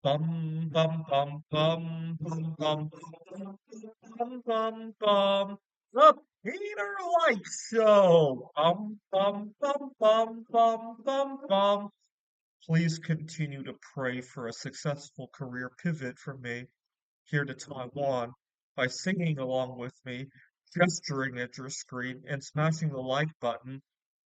Bum bum bum bum bum bum bum bum bum bum. The Peter Light Show. Bum bum bum bum bum bum bum. Please continue to pray for a successful career pivot for me here to Taiwan by singing along with me, gesturing at your screen, and smashing the like button.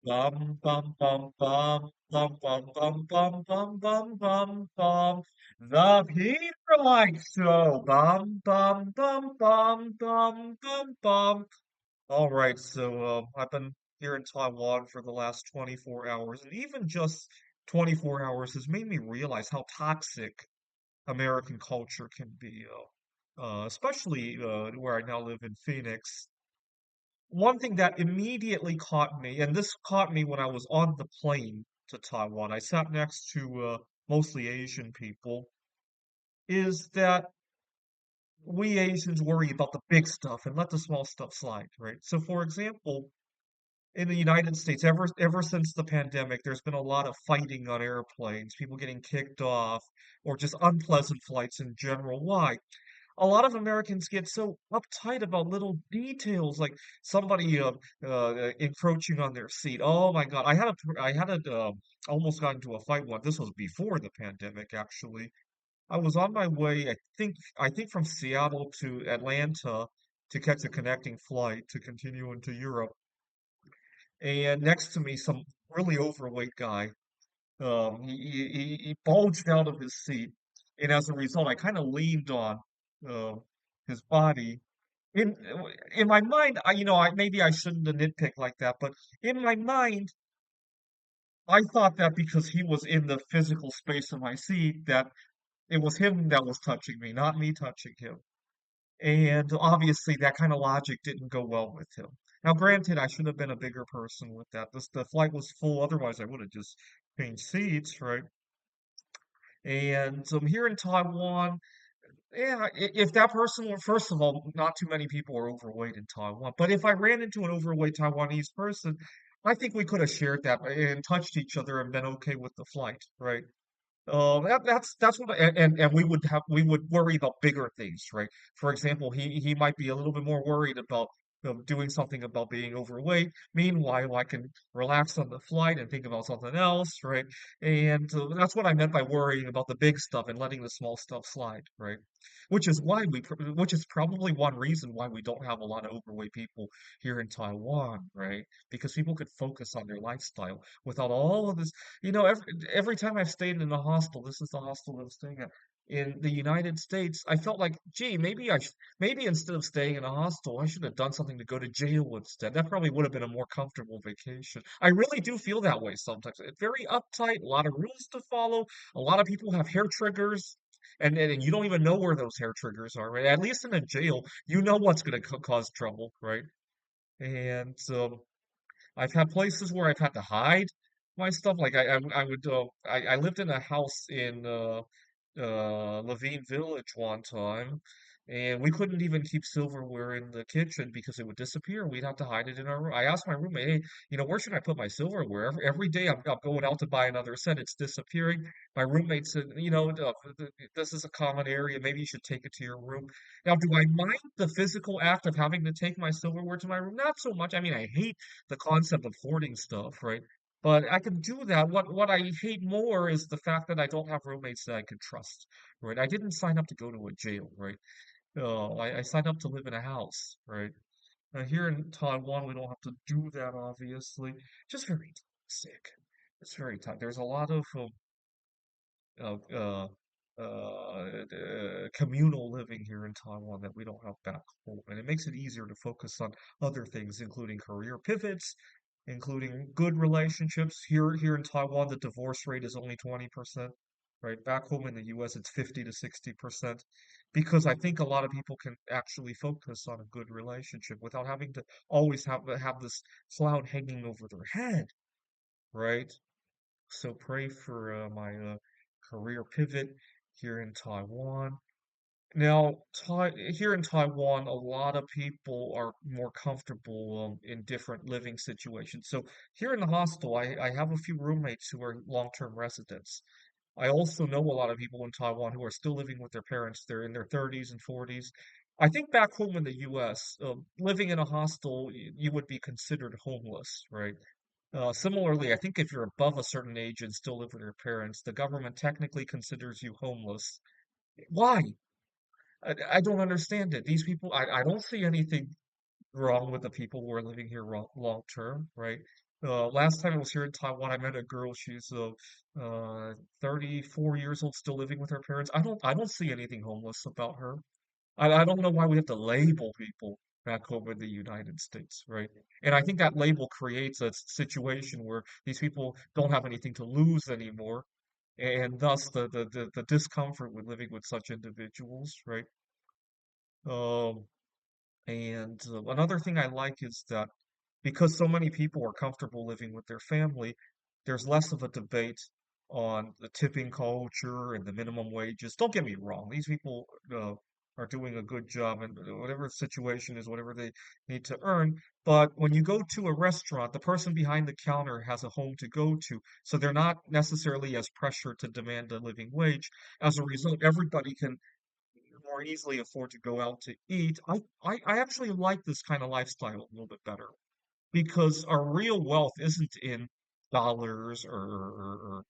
Bum bum bum bum bum bum bum bum bum bum bum bum. The Peter Light Show. Bum bum bum bum bum bum bum. All right, so I've been here in Taiwan for the last 24 hours, and even just 24 hours has made me realize how toxic American culture can be, especially where I now live in Phoenix. One thing that immediately caught me, and this caught me when I was on the plane to Taiwan, I sat next to mostly Asian people, is that we Asians worry about the big stuff and let the small stuff slide, right? So, for example, in the United States, ever since the pandemic, there's been a lot of fighting on airplanes, people getting kicked off, or just unpleasant flights in general. Why? A lot of Americans get so uptight about little details, like somebody encroaching on their seat. Oh my God, I had almost got into a fight one. This was before the pandemic, actually. I was on my way, I think from Seattle to Atlanta to catch a connecting flight to continue into Europe. And next to me, some really overweight guy. He bulged out of his seat, and as a result, I kind of leaned on uh, his body. In in my mind, I maybe I shouldn't have nitpicked like that, but in my mind, I thought that because he was in the physical space of my seat, that it was him that was touching me, not me touching him. And obviously, that kind of logic didn't go well with him. Now, granted, I should have been a bigger person with that. The flight was full, otherwise I would have just changed seats, right? And here in Taiwan, yeah, if that person were, first of all, not too many people are overweight in Taiwan. But if I ran into an overweight Taiwanese person, I think we could have shared that and touched each other and been okay with the flight, right? That's what, and we would worry about bigger things, right? For example, he might be a little bit more worried about doing something about being overweight. Meanwhile, I can relax on the flight and think about something else, right? And that's what I meant by worrying about the big stuff and letting the small stuff slide, right? Which is probably one reason why we don't have a lot of overweight people here in Taiwan, right? Because people could focus on their lifestyle without all of this. Every time I've stayed in a hostel, this is the hostel I'm staying at in the United States, I felt like, gee, maybe instead of staying in a hostel, I should have done something to go to jail instead. That probably would have been a more comfortable vacation. I really do feel that way sometimes. It's very uptight, a lot of rules to follow. A lot of people have hair triggers. And you don't even know where those hair triggers are, right? At least in a jail, you know what's going to cause trouble, right? And I've had places where I've had to hide my stuff. Like I lived in a house in Levine Village one time, and we couldn't even keep silverware in the kitchen because it would disappear. We'd have to hide it in our room. I asked my roommate, "Hey, where should I put my silverware? Every day I'm going out to buy another set. It's disappearing." My roommate said, this is a common area. Maybe you should take it to your room. Now, do I mind the physical act of having to take my silverware to my room? Not so much. I mean, I hate the concept of hoarding stuff, right? But I can do that. What I hate more is the fact that I don't have roommates that I can trust, right? I didn't sign up to go to a jail, right? I signed up to live in a house, right? Here in Taiwan, we don't have to do that, obviously. Just very toxic. It's very toxic. There's a lot of communal living here in Taiwan that we don't have back home, and it makes it easier to focus on other things, including career pivots, including good relationships. Here in Taiwan, the divorce rate is only 20%, right? Back home in the US, it's 50 to 60%, because I think a lot of people can actually focus on a good relationship without having to always have this cloud hanging over their head, right? So pray for my career pivot here in Taiwan. Now, here in Taiwan, a lot of people are more comfortable in different living situations. So here in the hostel, I have a few roommates who are long-term residents. I also know a lot of people in Taiwan who are still living with their parents. They're in their 30s and 40s. I think back home in the US, living in a hostel, you would be considered homeless, right? Similarly, I think if you're above a certain age and still live with your parents, the government technically considers you homeless. Why? I don't understand it. These people, I don't see anything wrong with the people who are living here long term, right? Last time I was here in Taiwan, I met a girl. She's 34 years old, still living with her parents. I don't see anything homeless about her. I don't know why we have to label people back home in the United States, right? And I think that label creates a situation where these people don't have anything to lose anymore, and thus the discomfort with living with such individuals, right? Um, and another thing I like is that because so many people are comfortable living with their family, there's less of a debate on the tipping culture and the minimum wages. Don't get me wrong, these people are doing a good job and whatever the situation is, whatever they need to earn. But when you go to a restaurant, the person behind the counter has a home to go to, so they're not necessarily as pressured to demand a living wage. As a result, everybody can more easily afford to go out to eat. I actually like this kind of lifestyle a little bit better because our real wealth isn't in dollars or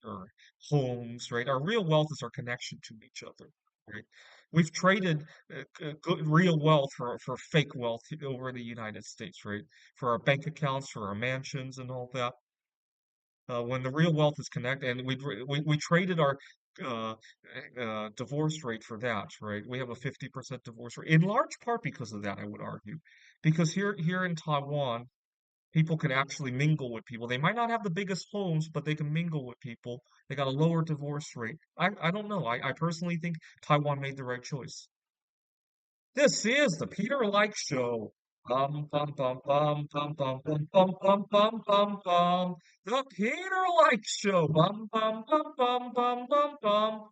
homes, right? Our real wealth is our connection to each other, right? We've traded good, real wealth for fake wealth over in the United States, right? For our bank accounts, for our mansions and all that. When the real wealth is connected, and we traded our uh, divorce rate for that, right? We have a 50% divorce rate, in large part because of that, I would argue, because here in Taiwan, people can actually mingle with people. They might not have the biggest homes, but they can mingle with people. They got a lower divorce rate. I don't know. I personally think Taiwan made the right choice. This is the Peter Like Show. Bum bum bum bum bum bum bum bum bum bum bum bum. The Peter Like Show. Bum bum bum bum bum bum bum.